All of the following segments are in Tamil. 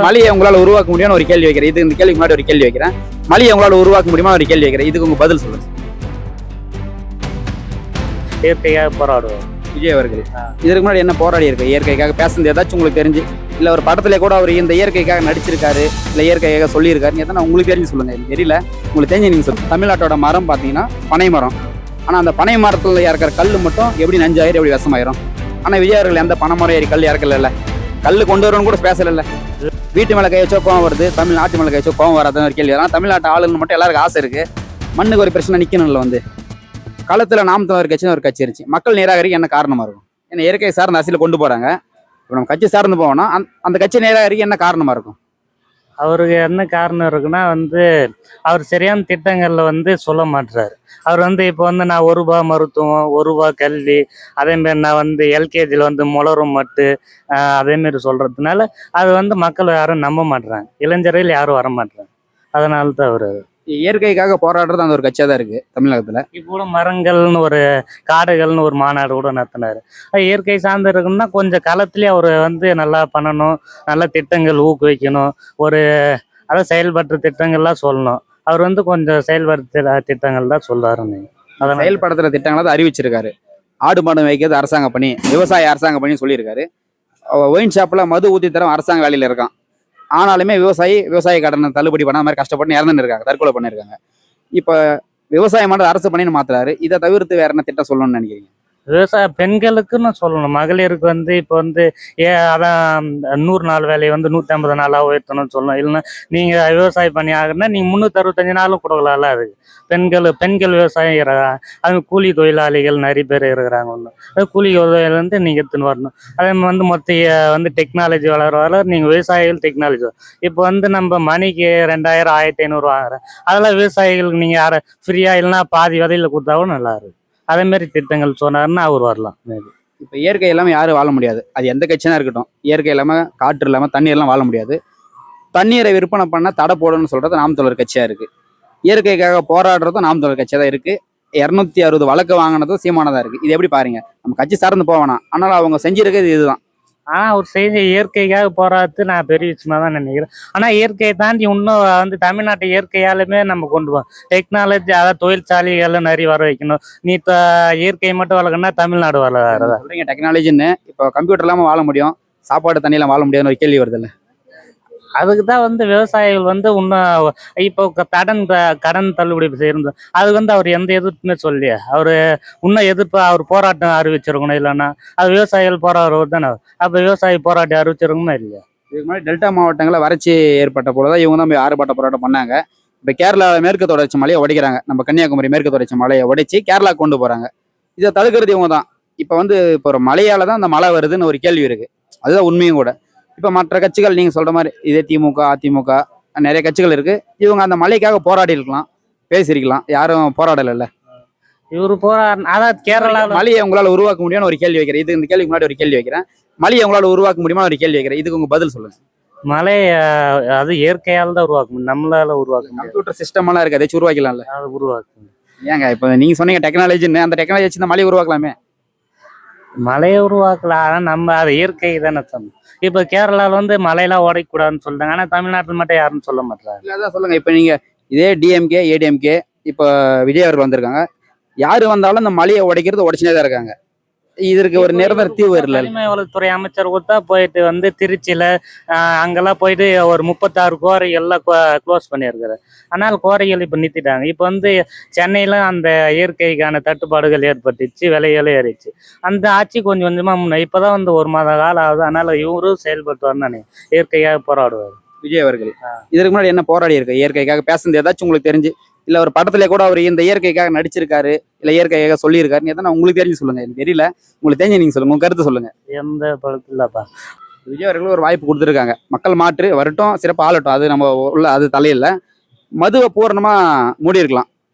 மழையை உங்களால் உருவாக்க முடியும்னு ஒரு கேள்வி வைக்கிறேன். இந்த கேள்விக்கு முன்னாடி ஒரு கேள்வி வைக்கிறேன். மழையை உங்களால் உருவாக்க முடியுமா ஒரு கேள்வி வைக்கிறேன். இதுக்கு உங்க பதில் சொல்லுங்க. இயற்கையாக போராடுவோம். விஜய் அவர்கள் இதற்கு முன்னாடி என்ன போராடி இருக்கு? இயற்கைக்காக பேசுனது ஏதாச்சும் உங்களுக்கு தெரிஞ்சு, இல்ல ஒரு படத்துல கூட அவர் இந்த இயற்கைக்காக நடிச்சிருக்காரு, இல்ல இயற்கைக்காக சொல்லியிருக்காரு, எதனா உங்களுக்கு தெரிஞ்சு சொல்லுங்க. எனக்கு தெரியல, உங்களுக்கு தெரிஞ்சு நீங்க சொல்லுங்க. தமிழ்நாட்டோட மரம் பாத்தீங்கன்னா பனை மரம். ஆனா அந்த பனை மரத்துல இறக்குற கல் மட்டும் எப்படி நஞ்சாயிரம் எப்படி விஷமாயிரும். ஆனா விஜய் அவர்கள் எந்த பனை மரம் ஏறி கல் இறக்கல, கல் கொண்டு வரணும்னு கூட பேசல. வீட்டு மேலே கை வச்சோ கோவம் வருது, தமிழ்நாட்டு மேலே கை வச்சோ கோவம் வராதுன்னு ஒரு கேள்வி. ஆனால் தமிழ்நாட்டு ஆளுன்னு மட்டும் எல்லாருக்கும் ஆசை இருக்கு. மண்ணுக்கு ஒரு பிரச்சனை நிற்கணும்ல. களத்தில் நாம் தமிழர் கட்சின்னு ஒரு கட்சி இருந்துச்சு. மக்கள் நிராகரிக்க என்ன காரணமா இருக்கும்? ஏன்னா இயற்கை சார்ந்த அரசியல் கொண்டு போறாங்க. இப்போ நம்ம கட்சி சார்ந்து போவோம்னா அந்த கட்சி நிராகரிக்க என்ன காரணமா இருக்கும்? அவருக்கு என்ன காரணம் இருக்குன்னா அவர் சரியான திட்டங்களில் சொல்ல மாட்டுறாரு. அவர் இப்போ நான் ₹1 மருத்துவம், ₹1 கல்வி, அதேமாரி நான் எல்கேஜியில் முளரும் மட்டு அதேமாரி சொல்கிறதுனால அது மக்கள் யாரும் நம்ப மாட்டுறாங்க. இளைஞர்கள் யாரும் வர மாட்டுறாங்க. அதனால தான் அவர் இயற்கைக்காக போராடுறது அந்த ஒரு கட்சியாக தான் இருக்கு தமிழகத்தில். இப்போ கூட மரங்கள்னு ஒரு காடுகள்னு ஒரு மாநாடு கூட நடத்தினாரு. இயற்கை சார்ந்து இருக்குன்னா கொஞ்சம் களத்துலேயே அவர் நல்லா பண்ணணும், நல்ல திட்டங்கள் ஊக்குவிக்கணும், அதாவது செயல்படுற திட்டங்கள்லாம் சொல்லணும். அவர் கொஞ்சம் செயல்படுத்த திட்டங்கள் தான் சொல்றாருன்னு. அதனால் செயல்படுத்துகிற திட்டங்களை தான் அறிவிச்சிருக்காரு. ஆடு மாடு வைக்கிறது அரசாங்க பணி, விவசாய அரசாங்க பணி சொல்லியிருக்காரு. ஒயின் ஷாப்பில் மது ஊற்றி தரம் அரசாங்க வேலையில் இருக்கான். ஆனாலுமே விவசாய கடனை தள்ளுபடி பண்ண மாதிரி கஷ்டப்பட்டு இறந்துன்னு இருக்காங்க, தற்கொலை பண்ணியிருக்காங்க. இப்போ விவசாயம் பண்ணுறது அரசு பண்ணின்னு மாத்துறாரு. இதை தவிர்த்து வேற என்ன திட்டம் சொல்லணும்னு நினைக்கிறீங்க? விவசாய பெண்களுக்குன்னு சொல்லணும். மகளிருக்கு இப்போ அதான் 100 நாள் வேலையை 150 நாளாக உயர்த்தணும்னு சொல்லணும். இல்லைன்னா நீங்கள் விவசாயம் பண்ணி ஆகுன்னா நீங்கள் 365 நாளும் கொடுக்கலாம்ல. அதுக்கு பெண்கள் விவசாயம் அது கூலி தொழிலாளிகள் நிறைய பேர் இருக்கிறாங்க. அது கூலி தொழிலாளி நீங்கள் எடுத்துன்னு வரணும். அதே மொத்த டெக்னாலஜி வளர நீங்கள் விவசாயிகள் டெக்னாலஜி இப்போ நம்ம மணிக்கு 2000 1500 வாங்குறேன். அதெல்லாம் விவசாயிகளுக்கு நீங்கள் யாரை ஃப்ரீயாக இல்லைன்னா பாதி விதையில் கொடுத்தாவும் நல்லா இருக்கும். அதே மாதிரி திட்டங்கள் சொன்னாருன்னா அவர் வரலாம். இப்போ இயற்கை இல்லாமல் யாரும் வாழ முடியாது. அது எந்த கட்சியாக இருக்கட்டும். இயற்கை இல்லாமல், காற்று இல்லாமல், தண்ணீர்லாம் வாழ முடியாது. தண்ணீரை விற்பனை பண்ண தடை போடணும்னு சொல்றது நாம் தமிழர் கட்சியாக இருக்கு. இயற்கைக்காக போராடுறதும் நாம் தமிழர் கட்சியாக தான் இருக்கு. 260 வழக்கு வாங்கினதும் சீமானதாக இருக்கு. இது எப்படி பாருங்க? நம்ம கட்சி சார்ந்து போவேணாம், ஆனால் அவங்க செஞ்சிருக்கிறது இதுதான். அவர் செய்த இயற்கைக்காக போராடுறது நான் பெரிய விஷயமா தான் நினைக்கிறேன். ஆனால் இயற்கையை தாண்டி இன்னும் தமிழ்நாட்டு இயற்கையாலுமே நம்ம கொண்டு போவோம். டெக்னாலஜி, அதாவது தொழிற்சாலைகள் நிறைய வர வைக்கணும். நீ இயற்கையை மட்டும் வளர்க்கணும்னா தமிழ்நாடு வளராதா? சொல்றீங்க டெக்னாலஜின்னு. இப்போ கம்ப்யூட்டர் இல்லாமல் வாழ முடியும், சாப்பாடு தண்ணியெல்லாம் வாழ முடியாதுன்னு ஒரு கேள்வி வருது இல்லை? அதுக்கு தான் விவசாயிகள் இன்னும் இப்போ கடன் தள்ளுபடி செய்யறது. அது அவர் எந்த எதிர்ப்புமே சொல்லியா. அவர் இன்னும் எதிர்ப்பு அவர் போராட்டம் அறிவிச்சிருக்கணும். இல்லைன்னா அது விவசாயிகள் போராடுறது தானே. அப்போ விவசாயி போராட்டம் அறிவிச்சிருக்கணுமா இல்லையா? இதுக்கு முன்னாடி டெல்டா மாவட்டங்களில் வறட்சி ஏற்பட்ட போலதான் இவங்க தான் போய் ஆர்ப்பாட்ட போராட்டம் பண்ணாங்க. இப்போ கேரளா மேற்கு தொடர்ச்சி மலையை உடைக்கிறாங்க. நம்ம கன்னியாகுமரி மேற்கு தொடர்ச்சி மலையை உடைச்சி கேரளா கொண்டு போறாங்க. இதை தடுக்கிறது இவங்க தான். இப்போ ஒரு மழையால தான் அந்த மழை வருதுன்னு ஒரு கேள்வி இருக்கு. அதுதான் உண்மையும் கூட. இப்போ மற்ற கட்சிகள் நீங்கள் சொல்ற மாதிரி இதே திமுக, அதிமுக நிறைய கட்சிகள் இருக்கு. இவங்க அந்த மலைக்காக போராடி இருக்கலாம், பேசியிருக்கலாம். யாரும் போராடல. இவரு அதாவது கேரளா மலையை உங்களால் உருவாக்க முடியும்னு ஒரு கேள்வி வைக்கிறேன். இந்த கேள்விக்கு முன்னாடி ஒரு கேள்வி வைக்கிறேன். மலையை உங்களால் உருவாக்க முடியுமா ஒரு கேள்வி வைக்கிறேன். இதுக்கு உங்க பதில் சொல்லுங்க. மழை அது இயற்கையால் தான் உருவாக்க முடியும், நம்மளால உருவாக்க முடியும். கம்ப்யூட்டர் சிஸ்டம் எல்லாம் இருக்கு, ஏதாச்சும் உருவாக்கலாம்ல? அது உருவாக்கும். ஏங்க இப்போ நீங்க சொன்னீங்க டெக்னாலஜின்னு, அந்த டெக்னாலஜி வச்சு இந்த மலையை உருவாக்கலாமே. மழையை உருவாக்கலாம், ஆனால் நம்ம அது இயற்கை தானே சொன்னோம். இப்போ கேரளாவில் மழையெல்லாம் உடைக்கூடாதுன்னு சொல்றாங்க. ஆனால் தமிழ்நாட்டில் மட்டும் யாருன்னு சொல்ல மாட்டாங்க. அதான் சொல்லுங்க. இப்போ நீங்க இதே டிஎம்கே, ஏடிஎம்கே, இப்போ விஜய் அவர்கள் வந்திருக்காங்க. யாரு வந்தாலும் இந்த மலையை உடைக்கிறது உடைச்சுனே தான் இருக்காங்க. இதற்கு ஒரு நிரந்தர தீர்வு வரல. கனிமவளத்துறை அமைச்சர் கூட போயிட்டு திருச்சியில அங்கெல்லாம் போயிட்டு ஒரு 36 கோரைகள்லாம் க்ளோஸ் பண்ணியிருக்காரு. ஆனால் கோரைகள் இப்போ நிறுத்திட்டாங்க. இப்போ சென்னையில அந்த இயற்கைக்கான தட்டுப்பாடுகள் ஏற்பட்டுச்சு, விலைகளும் ஏறிச்சு. அந்த ஆட்சி கொஞ்சம் கொஞ்சமா இப்போதான் 1 மாத காலம் ஆகுது. அதனால இவரும் செயல்படுத்துவார்னு நினைக்கிறேன். இயற்கையாக போராடுவார் விஜய் அவர்கள். இதற்கு முன்னாடி என்ன போராடி இருக்கு? இயற்கைக்காக பேசுனது ஏதாச்சும் உங்களுக்கு தெரிஞ்சு, இல்ல ஒரு படத்துல கூட அவர் இந்த இயற்கைக்காக நடிச்சிருக்காரு, இல்ல இயற்கைக்காக சொல்லியிருக்காரு, எதனா உங்களுக்கு தெரிஞ்சு சொல்லுங்க. எனக்கு தெரியல, உங்களுக்கு தெரிஞ்சு நீங்க சொல்லுங்க, உங்க கருத்து சொல்லுங்க. எந்த படத்துலப்பா? விஜய் அவர்கள் ஒரு வாய்ப்பு கொடுத்துருக்காங்க. மக்கள் மாற்று வரட்டும், சிறப்பாக ஆளட்டும், அது நம்ம அது தலையில. மதுவை பூரணமா மூடி இருக்கலாம்.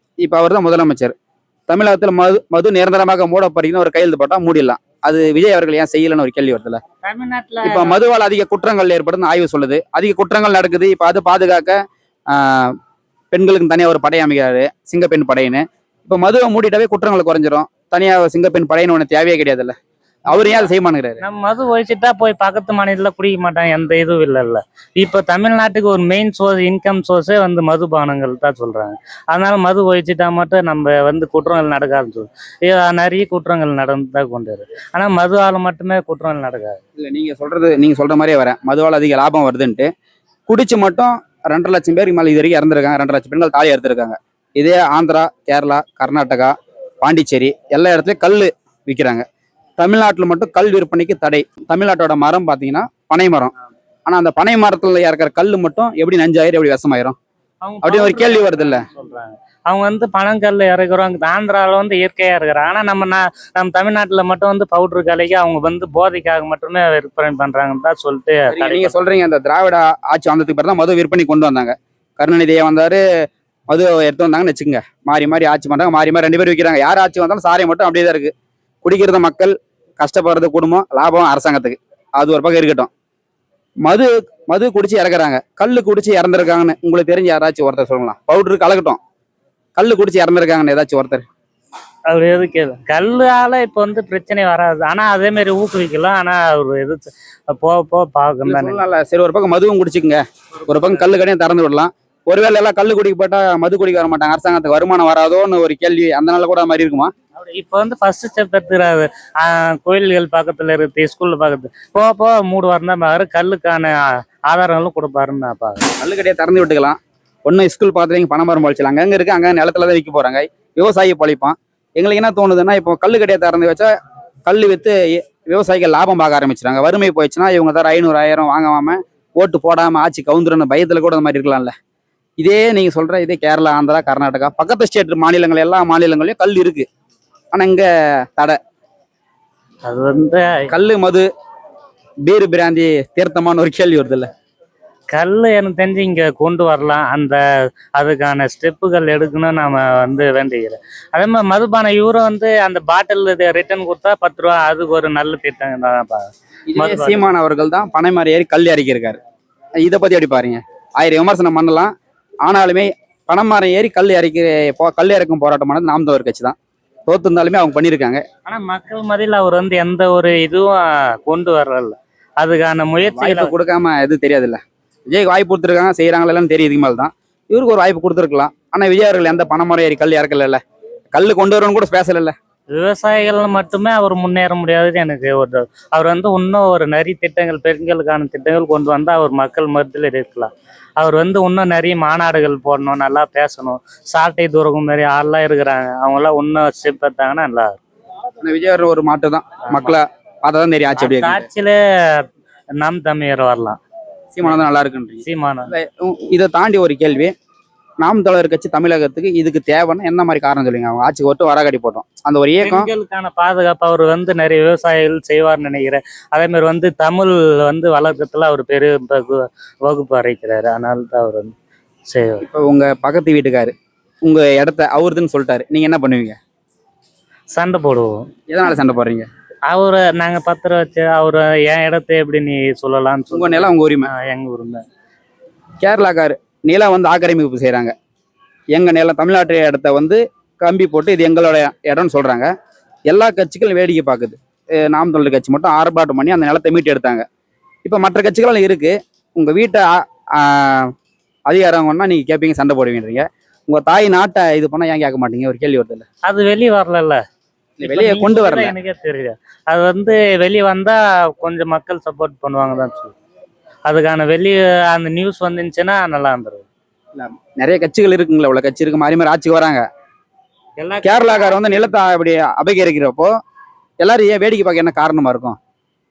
இப்ப அவர் தான் முதலமைச்சர். தமிழகத்தில் மது நிரந்தரமாக மூடப்படுகிறன்னு ஒரு கையெழுத்து போட்டா மூடிடலாம். அது விஜய் அவர்கள் ஏன் செய்யலன்னு ஒரு கேள்வி வருதுல்ல? தமிழ்நாட்டுல இப்ப மதுவால் அதிக குற்றங்கள் ஏற்படுதுன்னு ஆய்வு சொல்லுது. அதிக குற்றங்கள் நடக்குது. இப்ப அது பாதுகாக்க பெண்களுக்கு தனியா ஒரு படை அமைக்கிறாரு, சிங்கப்பெண் படையின்னு. இப்ப மதுவை மூடிட்டாவே குற்றங்கள் குறைஞ்சிரும். தனியா சிங்கப்பெண் படையின்னு ஒண்ணு தேவையே கிடையாதுல்ல. அவர் ஏன் அதை செய்ய மாட்டேங்கிறாரு? நம்ம மது ஒழிச்சிட்டா போய் பக்கத்து மாநிலத்துல குடிக்க மாட்டாங்க, எந்த இதுவும் இல்லைல்ல. இப்போ தமிழ்நாட்டுக்கு ஒரு மெயின் சோர்ஸ், இன்கம் சோர்ஸே வந்து மதுபானங்கள் தான் சொல்றாங்க. அதனால மது ஒழிச்சிட்டா மட்டும் நம்ம வந்து குற்றங்கள் நடக்காதுன்னு சொல்லு, நிறைய குற்றங்கள் நடந்து தான் கொண்டு வரும். ஆனா மதுவால மட்டுமே குற்றங்கள் நடக்காது. இல்ல நீங்க சொல்ற மாதிரியே வரேன், மதுவால் அதிக லாபம் வருதுன்ட்டு. குடிச்சு மட்டும் 2.5 லட்சம் பேருக்கு மேல இது வரைக்கும் இறந்துருக்காங்க. 2.5 லட்சம் பெண்கள் தாலி எடுத்திருக்காங்க. இதே ஆந்திரா, கேரளா, கர்நாடகா, பாண்டிச்சேரி எல்லா இடத்துலயும் கல் விற்கிறாங்க. தமிழ்நாட்டில் மட்டும் கல் விற்பனைக்கு தடை. தமிழ்நாட்டோட மரம் பார்த்தீங்கன்னா பனை மரம். ஆனா அந்த பனை மரத்துல இறக்குற கல் மட்டும் எப்படி நஞ்சாயிரம், எப்படி விஷமாயிரும் அப்படின்னு ஒரு கேள்வி வருது இல்ல? சொல்றாங்க அவங்க வந்து பனங்கல்ல இறக்குறோம். ஆந்திராவில் வந்து இயற்கையா இருக்கிறாங்க. ஆனா நம்ம தமிழ்நாட்டுல மட்டும் வந்து பவுடர் கலைக்கு அவங்க வந்து போதைக்காக மட்டுமே விற்பனை பண்றாங்கன்னு தான் சொல்லிட்டு நீங்க சொல்றீங்க அந்த திராவிட ஆட்சி வந்ததுக்கு பிறகு தான் மது விற்பனை கொண்டு வந்தாங்க. கருணாநிதியை வந்தாரு, மது எடுத்து வந்தாங்கன்னு வச்சுக்கோங்க. மாறி மாறி ஆட்சி பண்றாங்க, மாறி மாறி 2 பேர் விற்கிறாங்க. யார் ஆட்சி வந்தாலும் சாரை மட்டும் அப்படியே தான் இருக்கு. குடிக்கிறத மக்கள், கஷ்டப்படுறது குடும்பம், லாபம் அரசாங்கத்துக்கு. அது ஒரு பக்கம் இருக்கட்டும். மது மது குடிச்சு இறக்குறாங்க, கல்லு குடிச்சு இறந்துருக்காங்கன்னு உங்களுக்கு தெரிஞ்ச யாராச்சும் ஒருத்தர் சொல்லலாம்? பவுடரு கலக்கட்டும், கல்லு குடிச்சு இறந்துருக்காங்கன்னு ஏதாச்சும் ஒருத்தர்? அவர் எதுக்கு கல்லால இப்ப வந்து பிரச்சனை வராது. ஆனா அதே மாதிரி ஊக்குவிக்கலாம். ஆனா அவர் எது போக போக பார்க்கணும் தானே. சொல்லலாம்ல. சரி, ஒரு பக்கம் மதுவும் குடிச்சுக்குங்க, ஒரு பக்கம் கல்லு கடையும் திறந்து விடலாம். ஒருவேளை எல்லாம் கல்லு குடிக்க போட்டா மது குடிக்க வர மாட்டாங்க, அரசாங்கத்துக்கு வருமானம் வராதோன்னு ஒரு கேள்வி அந்த நாள் கூட மாதிரி இருக்குமா? இப்ப வந்து ஃபர்ஸ்ட் ஸ்டெப் எடுத்துக்கிறாரு. கோயில்கள் பக்கத்துல இருக்கு, ஸ்கூல்ல பக்கத்துல போக போக மூடுவார் தான் பாரு. கல்லுக்கான ஆதாரங்களும் கொடுப்பாருன்னு நான் பாக்குறேன். கல்லு கடையை திறந்து விட்டுக்கலாம். ஒன்னும் ஸ்கூல் பக்கத்துல பனைமரம் பழிச்சலாம், அங்கங்க இருக்கு, அங்க நிலத்துல தான் விற்க போறாங்க. விவசாயி பழிப்பான். எங்களுக்கு என்ன தோணுதுன்னா, இப்போ கல்லு கடையை திறந்து வச்சா கல் வித்து விவசாயிகள் லாபம் பார்க்க ஆரம்பிச்சிட்டாங்க. வறுமை போயிடுச்சுன்னா இவங்க தர 500 1000 வாங்காம ஓட்டு போடாம ஆட்சி கவுந்துருன்னு பயத்துல கூட அந்த மாதிரி இருக்கலாம்ல. இதே நீங்க சொல்ற இதே கேரளா, ஆந்திரா, கர்நாடகா பக்கத்து ஸ்டேட் மாநிலங்கள், எல்லா மாநிலங்களையும் கல் இருக்கு. ஆனா இங்க தடை. அது வந்து கல்லு, மது, பீரு, பிராந்தி தீர்த்தமான ஒரு கேள்வி வருது இல்ல? கல் எனக்கு தெரிஞ்சு இங்க கொண்டு வரலாம். அதுக்கான ஸ்டெப்புகள் எடுக்கணும்னு நாம வந்து வேண்டிக்கிறேன். அதே மாதிரி மதுபானம் இவரும் வந்து அந்த பாட்டில் ரிட்டர்ன் கொடுத்தா 10 ரூபா, அதுக்கு ஒரு நல்ல திட்டம் தான். சீமான் அவர்கள் தான் பனைமரம் ஏறி கல் இறக்கி இருக்காரு. இதை பத்தி எப்படி பாருங்க? 1000 விமர்சனம் பண்ணலாம், ஆனாலுமே பனைமரம் ஏறி கல் இறக்கும் போராட்டமானது நாம் தமிழர் கட்சி தான். தோத்து இருந்தாலுமே அவங்க பண்ணியிருக்காங்க. ஆனா மக்கள் மத்தியில் அவர் வந்து எந்த ஒரு இதுவும் கொண்டு வரல. அதுக்கான முயற்சிகளை கொடுக்காம எது தெரியாது இல்ல. விஜய்க்கு வாய்ப்பு கொடுத்துருக்காங்க, செய்யறாங்களேன்னு தெரியுது மேல் தான். இவருக்கு ஒரு வாய்ப்பு கொடுத்துருக்கலாம். ஆனா விஜய் அவர்கள் எந்த பனைமரம் ஏறி கல் இறக்கல, கல் கொண்டு வரணும்னு கூட பேசல. விவசாயிகள் மட்டுமே அவர் முன்னேற முடியாதுன்னு எனக்கு அவர் வந்து இன்னும் ஒரு நிறைய திட்டங்கள், பெண்களுக்கான திட்டங்கள் கொண்டு வந்தால் அவர் மக்கள் மத்தியில் இருக்கலாம். அவர் வந்து இன்னும் நிறைய மாநாடுகள் போடணும், நல்லா பேசணும். சாட்டை தூரகம் நிறைய ஆள்லாம் இருக்கிறாங்க, அவங்களாம் இன்னும் ஸ்டெப் எடுத்தாங்கன்னா நல்லா இருக்கும். விஜய் அவர்கள் ஒரு மாற்று தான், மக்களை பார்த்தா தெரியும் ஆட்சி அப்படி ஆட்சியில நாம் தமிழர் வரலாம். சீமானம் தான் நல்லா இருக்குன்றீங்க. சீமானம். இதை தாண்டி ஒரு கேள்வி, நாம் தமிழர் கட்சி தமிழகத்துக்கு இதுக்கு தேவைன்னா என்ன மாதிரி காரணம் சொல்லுங்க? அவங்க ஆட்சிக்கு ஒட்டு வராகடி போட்டோம், அந்த ஒரு இயக்கம். பெண்களுக்கான பாதுகாப்பு அவர் வந்து நிறைய விவசாயிகள் செய்வார்னு நினைக்கிறேன். அதே மாதிரி வந்து தமிழ் வந்து வளர்க்கறதுல அவர் பெரிய வகுப்பு அறைக்கிறாரு. அதனால தான் அவர் வந்து செய்வார். இப்போ உங்க பக்கத்து வீட்டுக்காரு உங்க இடத்த அவருதுன்னு சொல்லிட்டாரு, நீங்க என்ன பண்ணுவீங்க? சண்டை போடுவோம். எதனால சண்டை போடுறீங்க? அவரை நாங்க பத்திரம் வச்சு அவரை என் இடத்த எப்படி நீ சொல்லலாம்னு உங்க நிலம் உங்க உரிமை. எங்க உரிமை. கேரளாக்காரு நிலம் வந்து ஆக்கிரமிப்பு செய்கிறாங்க. எங்கள் நிலம் தமிழ்நாட்டு இடத்த வந்து கம்பி போட்டு இது எங்களோட இடம்னு சொல்கிறாங்க. எல்லா கட்சிகளும் வேடிக்கை பார்க்குது. நாம் தமிழர் கட்சி மட்டும் ஆர்ப்பாட்டம் பண்ணி அந்த நிலத்தை மீட்டு எடுத்தாங்க. இப்போ மற்ற கட்சிகளும் இருக்குது. உங்கள் வீட்டை அதிகாரங்கன்னா நீங்கள் கேட்பீங்க, சண்டை போடுவீங்க. உங்கள் தாய் நாட்டை இது பண்ணால் ஏன் கேட்க மாட்டீங்க? ஒரு கேள்வி வருது இல்லை? அது வெளியே வரல, வெளியே கொண்டு வரல. எனக்கே தெரியல. அது வந்து வெளியே வந்தா கொஞ்சம் மக்கள் சப்போர்ட் பண்ணுவாங்க தான் சொல்லு. அதுக்கான வெளியே அந்த நியூஸ் வந்துச்சுன்னா நல்லா இருந்துரும். நிறைய கட்சிகள் இருக்குங்களா, இவ்வளோ கட்சி இருக்கு, மாறி மாறி ஆட்சிக்கு வராங்க. கேரளாக்காரர் வந்து நிலத்தை அப்படி அபகரிக்கிறப்போ எல்லாரும் ஏன் வேடிக்கை பார்க்க என்ன காரணமா இருக்கும்?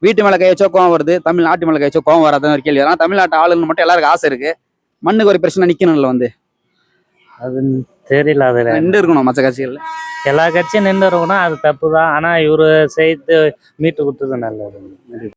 வீட்டு மேலே கை வச்சோ கோவம் வருது, தமிழ்நாட்டு மேலே கை வச்சோ கோவம் வராதுன்னு ஒரு கேள்வி. ஆனால் தமிழ்நாட்டு ஆளுன்னு மட்டும் எல்லாருக்கும் ஆசை இருக்கு. மண்ணுக்கு ஒரு பிரச்சனை நிற்கணும்ல வந்து. அது தெரியல. அதுல நின்று இருக்கணும். மற்ற கட்சிகள் எல்லா கட்சியும் நின்று இருக்கணும், அது தப்பு தான். ஆனால் இவரு செய்து மீட்டு கொடுத்தது நல்லது.